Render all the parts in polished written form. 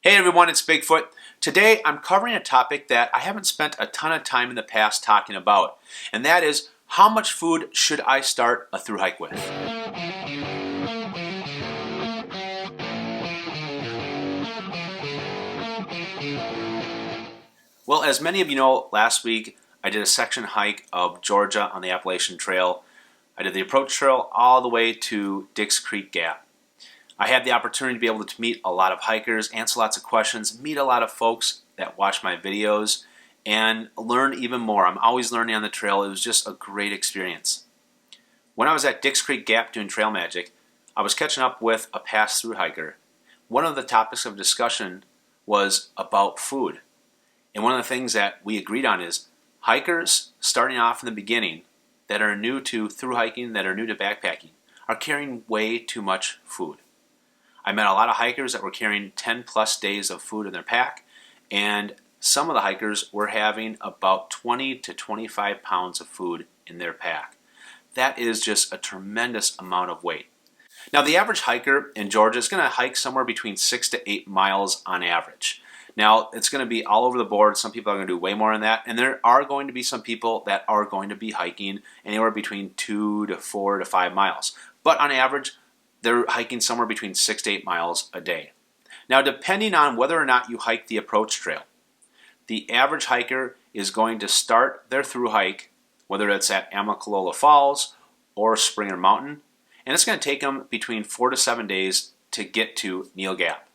Hey everyone, it's Bigfoot. Today I'm covering a topic that I haven't spent a ton of time in the past talking about, and that is how much food should I start a thru hike with? Well, as many of you know, last week I did a section hike of Georgia on the Appalachian Trail. I did the approach trail all the way to Dix Creek Gap. I had the opportunity to be able to meet a lot of hikers, answer lots of questions, meet a lot of folks that watch my videos, and learn even more. I'm always learning on the trail. It was just a great experience. When I was at Dix Creek Gap doing trail magic, I was catching up with a pass-through hiker. One of the topics of discussion was about food. And one of the things that we agreed on is hikers starting off in the beginning that are new to thru hiking, that are new to backpacking, are carrying way too much food. I met a lot of hikers that were carrying 10 plus days of food in their pack, and some of the hikers were having about 20 to 25 pounds of food in their pack. That is just a tremendous amount of weight. Now, the average hiker in Georgia is going to hike somewhere between 6 to 8 miles on average. Now, it's going to be all over the board. Some people are going to do way more than that, and there are going to be some people that are going to be hiking anywhere between 2 to 4 to 5 miles. But on average, they're hiking somewhere between 6 to 8 miles a day. Now, depending on whether or not you hike the approach trail, the average hiker is going to start their thru hike, whether it's at Amicalola Falls or Springer Mountain, and it's going to take them between 4 to 7 days to get to Neal Gap.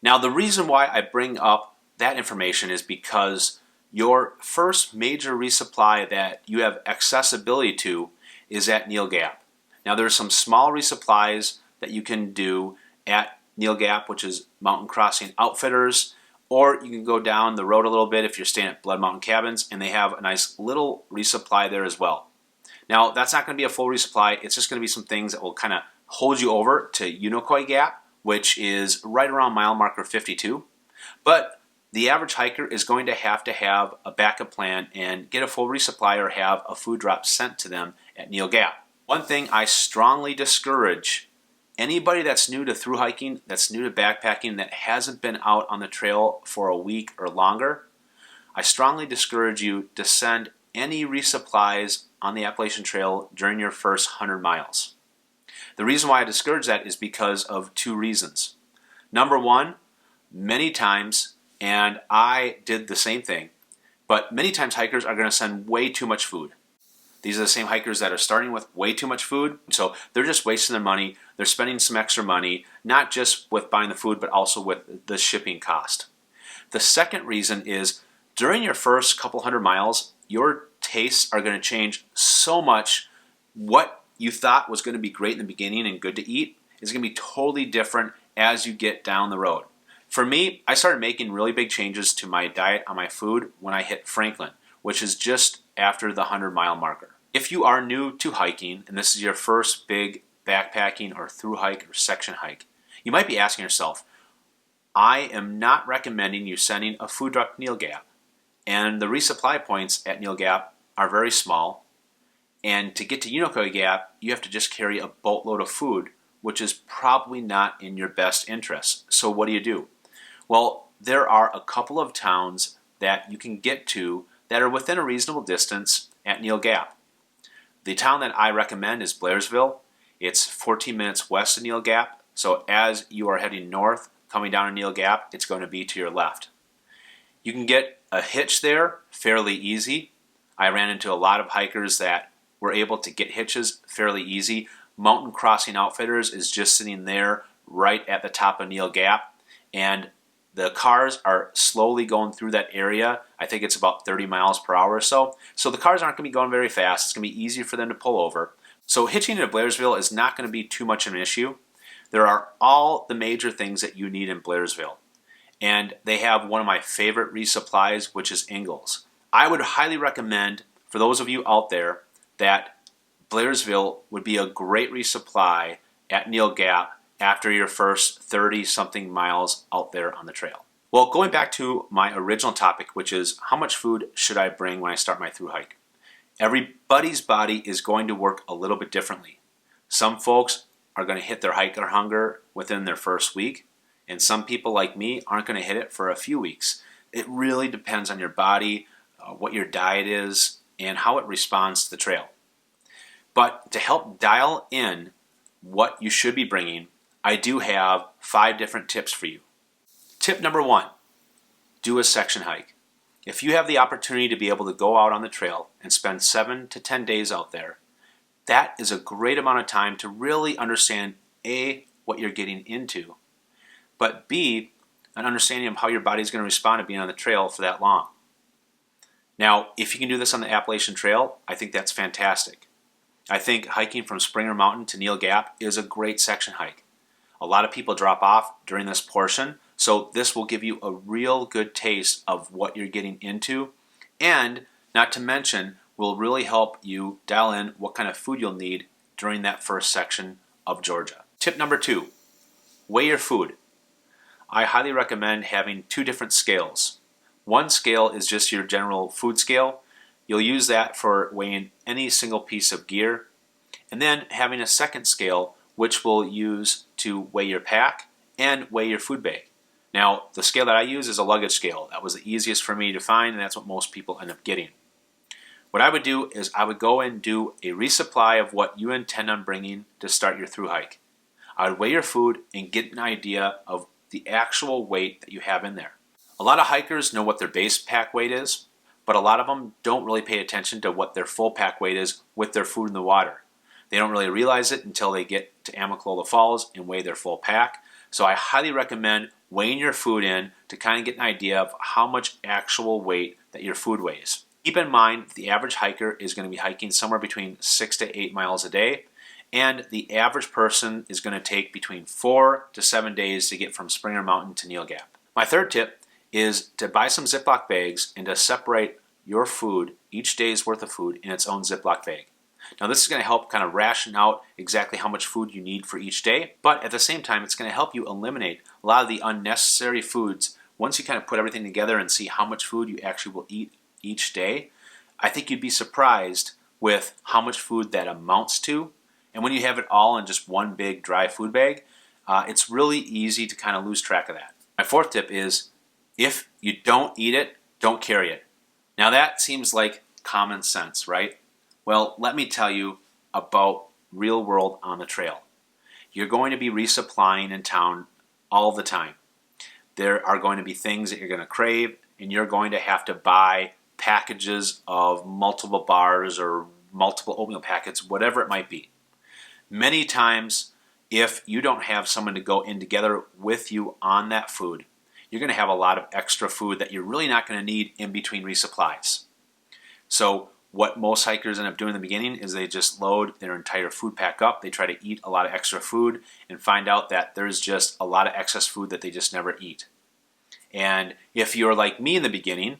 Now, the reason why I bring up that information is because your first major resupply that you have accessibility to is at Neal Gap. Now, there's some small resupplies that you can do at Neal Gap, which is Mountain Crossing Outfitters, or you can go down the road a little bit if you're staying at Blood Mountain Cabins, and they have a nice little resupply there as well. Now, that's not going to be a full resupply. It's just going to be some things that will kind of hold you over to Unicoi Gap, which is right around mile marker 52. But the average hiker is going to have a backup plan and get a full resupply or have a food drop sent to them at Neal Gap. One thing I strongly discourage anybody that's new to thru hiking, that's new to backpacking, that hasn't been out on the trail for a week or longer, I strongly discourage you to send any resupplies on the Appalachian Trail during your first 100 miles. The reason why I discourage that is because of two reasons. Number one, many times, and I did the same thing, but many times hikers are going to send way too much food. These are the same hikers that are starting with way too much food, so they're just wasting their money. They're spending some extra money, not just with buying the food, but also with the shipping cost. The second reason is during your first couple hundred miles, your tastes are going to change so much. What you thought was going to be great in the beginning and good to eat is going to be totally different as you get down the road. For me, I started making really big changes to my diet on my food when I hit Franklin, which is just after the 100-mile marker. If you are new to hiking and this is your first big backpacking or thru hike or section hike, you might be asking yourself, I am not recommending you sending a food truck to Neal Gap, and the resupply points at Neal Gap are very small, and to get to Unicoi Gap, you have to just carry a boatload of food, which is probably not in your best interest. So what do? Well, there are a couple of towns that you can get to that are within a reasonable distance at Neal Gap. The town that I recommend is Blairsville. It's 14 minutes west of Neal Gap, so as you are heading north, coming down to Neal Gap, it's going to be to your left. You can get a hitch there fairly easy. I ran into a lot of hikers that were able to get hitches fairly easy. Mountain Crossing Outfitters is just sitting there right at the top of Neal Gap, and the cars are slowly going through that area. I think it's about 30 miles per hour or so. So the cars aren't going to be going very fast. It's going to be easier for them to pull over. So hitching into Blairsville is not going to be too much of an issue. There are all the major things that you need in Blairsville. And they have one of my favorite resupplies, which is Ingalls. I would highly recommend, for those of you out there, that Blairsville would be a great resupply at Neal Gap after your first 30-something miles out there on the trail. Well, going back to my original topic, which is how much food should I bring when I start my thru hike? Everybody's body is going to work a little bit differently. Some folks are going to hit their hiker hunger within their first week, And some people like me aren't going to hit it for a few weeks. It really depends on your body, what your diet is, and how it responds to the trail. But to help dial in what you should be bringing, I do have 5 different tips for you. Tip number 1, do a section hike. If you have the opportunity to be able to go out on the trail and spend 7 to 10 days out there, that is a great amount of time to really understand A, what you're getting into, but B, an understanding of how your body is going to respond to being on the trail for that long. Now, if you can do this on the Appalachian Trail, I think that's fantastic. I think hiking from Springer Mountain to Neal Gap is a great section hike. A lot of people drop off during this portion, so this will give you a real good taste of what you're getting into, and not to mention will really help you dial in what kind of food you'll need during that first section of Georgia. Tip number 2, weigh your food. I highly recommend having 2 different scales. One scale is just your general food scale. You'll use that for weighing any single piece of gear. And then having a second scale, which we'll use to weigh your pack and weigh your food bag. Now, the scale that I use is a luggage scale. That was the easiest for me to find, and that's what most people end up getting. What I would do is I would go and do a resupply of what you intend on bringing to start your through hike. I would weigh your food and get an idea of the actual weight that you have in there. A lot of hikers know what their base pack weight is, but a lot of them don't really pay attention to what their full pack weight is with their food in the water. They don't really realize it until they get to Amicalola Falls and weigh their full pack. So I highly recommend weighing your food in to kind of get an idea of how much actual weight that your food weighs. Keep in mind the average hiker is going to be hiking somewhere between 6 to 8 miles a day, and the average person is going to take between 4 to 7 days to get from Springer Mountain to Neal Gap. My third tip is to buy some Ziploc bags and to separate your food, each day's worth of food, in its own Ziploc bag. Now this is going to help kind of ration out exactly how much food you need for each day, but at the same time it's going to help you eliminate a lot of the unnecessary foods. Once you kind of put everything together and see how much food you actually will eat each day, I think you'd be surprised with how much food that amounts to. And when you have it all in just one big dry food bag, it's really easy to kind of lose track of that. My fourth tip is, if you don't eat it, don't carry it. Now that seems like common sense, right? Well, let me tell you about real world on the trail. You're going to be resupplying in town all the time. There are going to be things that you're going to crave, and you're going to have to buy packages of multiple bars or multiple oatmeal packets, whatever it might be. Many times, if you don't have someone to go in together with you on that food, you're going to have a lot of extra food that you're really not going to need in between resupplies. So what most hikers end up doing in the beginning is they just load their entire food pack up. They try to eat a lot of extra food and find out that there's just a lot of excess food that they just never eat. And if you're like me in the beginning,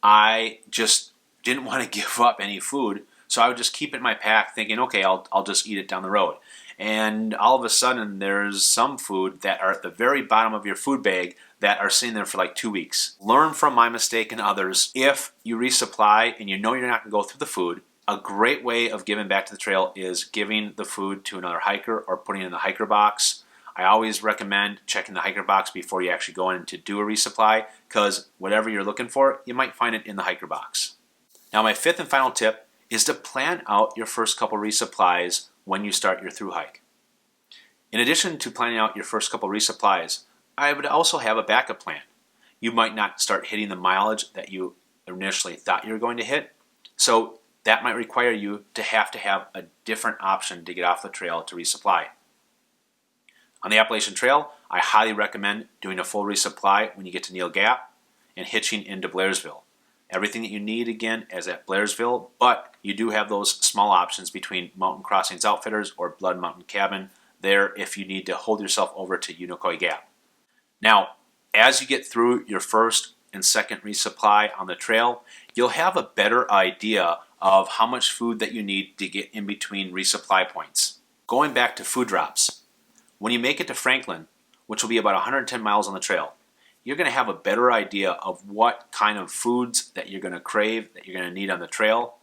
I just didn't want to give up any food, so I would just keep it in my pack thinking, okay, I'll just eat it down the road. And all of a sudden, there's some food that are at the very bottom of your food bag that are sitting there for like 2 weeks. Learn from my mistake and others. If you resupply and you know you're not going to go through the food, a great way of giving back to the trail is giving the food to another hiker or putting it in the hiker box. I always recommend checking the hiker box before you actually go in to do a resupply, because whatever you're looking for, you might find it in the hiker box. Now my fifth and final tip is to plan out your first couple resupplies when you start your through hike. In addition to planning out your first couple resupplies, I would also have a backup plan. You might not start hitting the mileage that you initially thought you were going to hit, so that might require you to have a different option to get off the trail to resupply. On the Appalachian Trail, I highly recommend doing a full resupply when you get to Neal Gap and hitching into Blairsville. Everything that you need, again, is at Blairsville, but you do have those small options between Mountain Crossings Outfitters or Blood Mountain Cabin there if you need to hold yourself over to Unicoi Gap. Now, as you get through your first and second resupply on the trail, you'll have a better idea of how much food that you need to get in between resupply points. Going back to food drops, when you make it to Franklin, which will be about 110 miles on the trail, you're going to have a better idea of what kind of foods that you're going to crave, that you're going to need on the trail,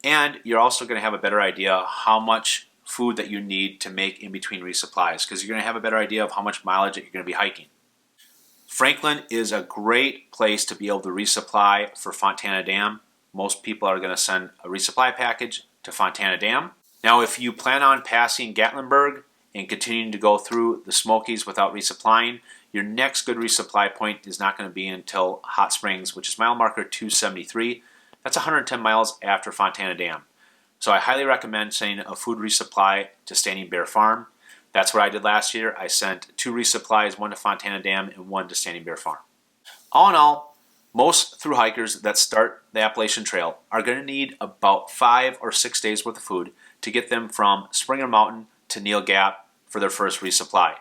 and you're also going to have a better idea how much food that you need to make in between resupplies, because you're going to have a better idea of how much mileage that you're going to be hiking. Franklin is a great place to be able to resupply for Fontana Dam. Most people are going to send a resupply package to Fontana Dam. Now, if you plan on passing Gatlinburg and continuing to go through the Smokies without resupplying, your next good resupply point is not going to be until Hot Springs, which is mile marker 273. That's 110 miles after Fontana Dam. So I highly recommend sending a food resupply to Standing Bear Farm. That's what I did last year. I sent 2 resupplies, one to Fontana Dam and one to Standing Bear Farm. All in all, most thru hikers that start the Appalachian Trail are going to need about 5 or 6 days worth of food to get them from Springer Mountain to Neal Gap for their first resupply.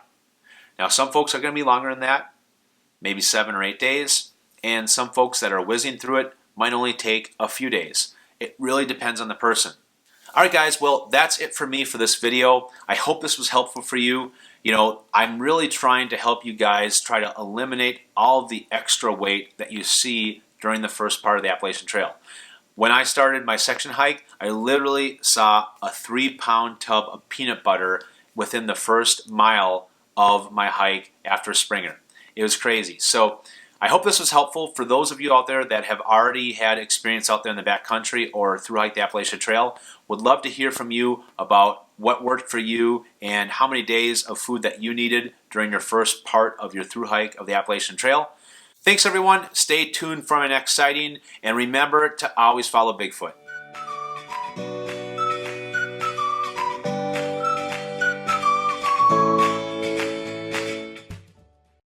Now, some folks are going to be longer than that, maybe 7 or 8 days, and some folks that are whizzing through it might only take a few days. It really depends on the person. Alright guys, well that's it for me for this video. I hope this was helpful for you. I'm really trying to help you guys try to eliminate all of the extra weight that you see during the first part of the Appalachian Trail. When I started my section hike, I literally saw a 3-pound tub of peanut butter within the first mile of my hike after Springer. It was crazy. So I hope this was helpful for those of you out there that have already had experience out there in the backcountry or through hike the Appalachian Trail. Would love to hear from you about what worked for you and how many days of food that you needed during your first part of your through hike of the Appalachian Trail. Thanks everyone. Stay tuned for my next sighting and remember to always follow Bigfoot.